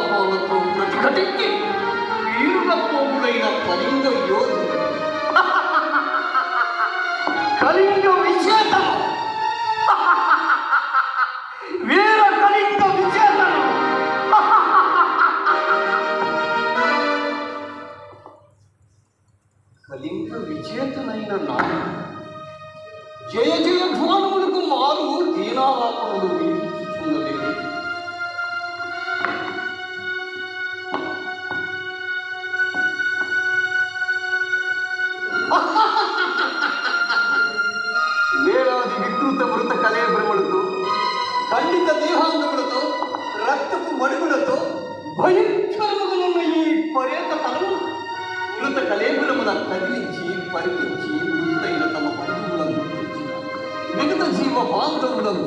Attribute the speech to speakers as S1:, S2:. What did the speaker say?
S1: ప్రతాపాలతో ప్రతిఘటించి వీరుగపోగుడైన కళింగ యోధుడు, కళింగ విజేతను, వీర కళింగ విజేతను. కళింగ విజేతనైన నాడు జయ జయ ధ్వానములకు మారు దీనాలాపములు వినిపించుచున్నది. వేలాది వికృత మృత కలేబ్రములతో, ఖండిత దేహాంగములతో, రక్తపు మడుగులతో భయంకరముగా ఈ పర్యత తలము మృత కలేబులమున కదిలించి పరిపించి మృతైన తమ బంధువులను గుర్తించిన మిగతా జీవ బాంధవులను